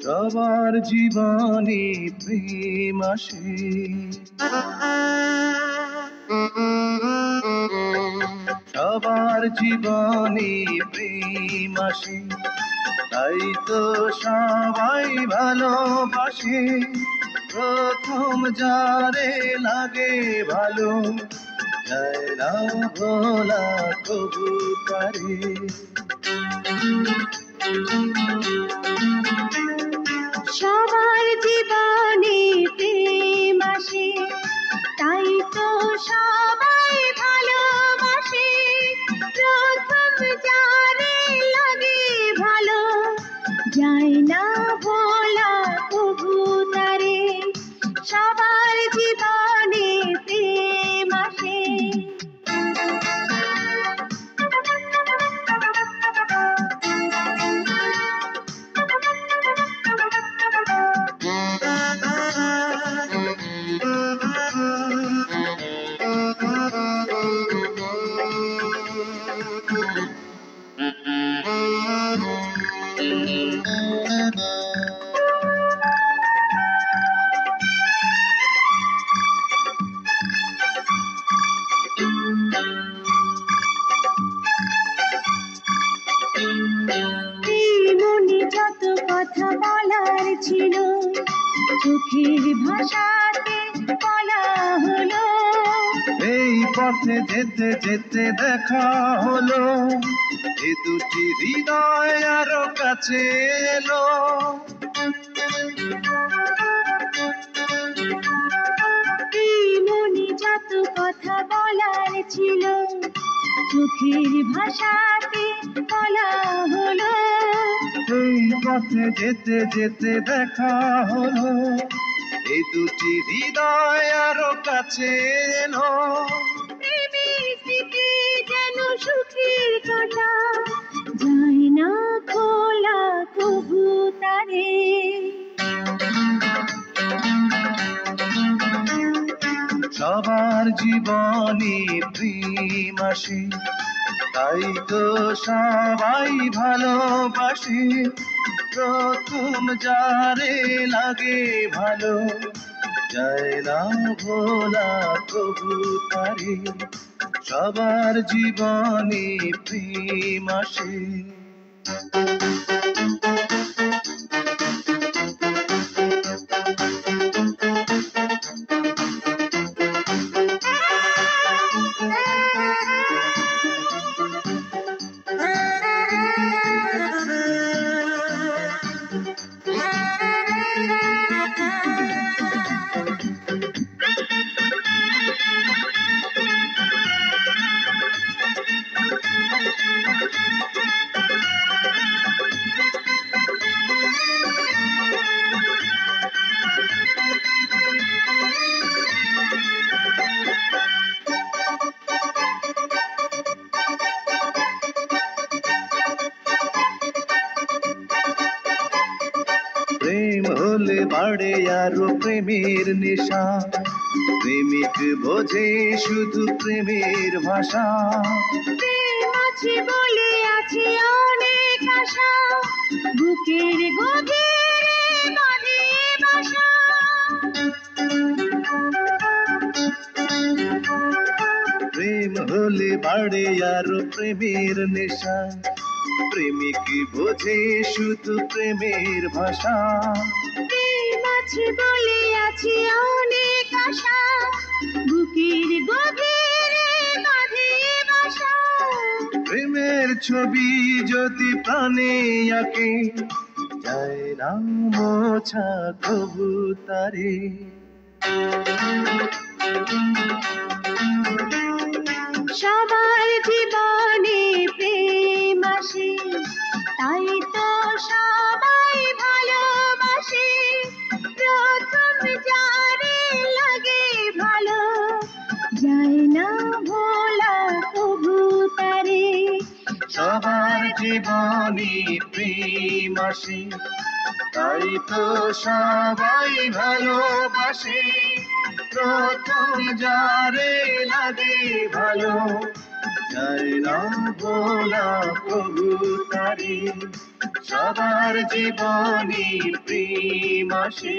সবার জীবনে প্রেম আসে, সবার জীবনে প্রেম আসে, তাই তো সবাই ভালোবাসে। প্রথম যারে লাগে ভালো, যায় না ভোলা কবু তারে। সবার জীবনে প্রেম আসে, তাই তো সবাই ভালোবাসে। প্রথম যারে লাগে ভালো, যায় না ভোলা কবু তারে। সবার জীবনে প্রেম আসে। মনে যত কথা বলার ছিল, চোখের ভাষাতে বলা হলো। এই পথে যেতে যেতে দেখা হলো, এ দুটি হৃদয় আরো কাছে এলো। এই মনে যত কথা বলার ছিল, চোখের ভাষাতে বলা হলো। এই পথে যেতে যেতে দেখা হলো, এই দুটি হৃদয় আরো কাছে এলো। প্রেমের স্মৃতি যেন সুখের কাঁটা, যায় না খোলা কবু তারে। সবার জীবনে প্রেম আসে, তাই তো সবাই ভালোবাসে। প্রথম যারে লাগে ভালো, যায় না ভোলা কবু তারে। সবার জীবনে প্রেম আসে। প্রেম হলে বাড়ে আরো প্রেমের নেশা, প্রেমিক বোঝে শুধু প্রেমের ভাষা। প্রেম আছে বলে আছে অনেক আশা, বুকের গভীরে বাঁধে বাসা। প্রেম হলে বাড়ে আরো প্রেমের নেশা, প্রেমিক বোঝে শুধু প্রেমের ভাষা। প্রেম আছে বলে আছে অনেক আশা, বুকের গভীরে বাঁধে বাসা। প্রেমের ছবি যদি প্রাণে আঁকে, যায় না মোছা কবু তারে। সবার জীবনে প্রেম আসে, তাই তো সবাই ভালোবাসে। প্রথম যারে লাগে ভালো, যায় না ভোলা কবু তারে। সবার জীবনে প্রেম আসে, তাই তো সবাই ভালোবাসে। প্রথম যারে লাগে ভালো, যায় না ভোলা প্রভু তারে, সবার জীবনে প্রেম আসে।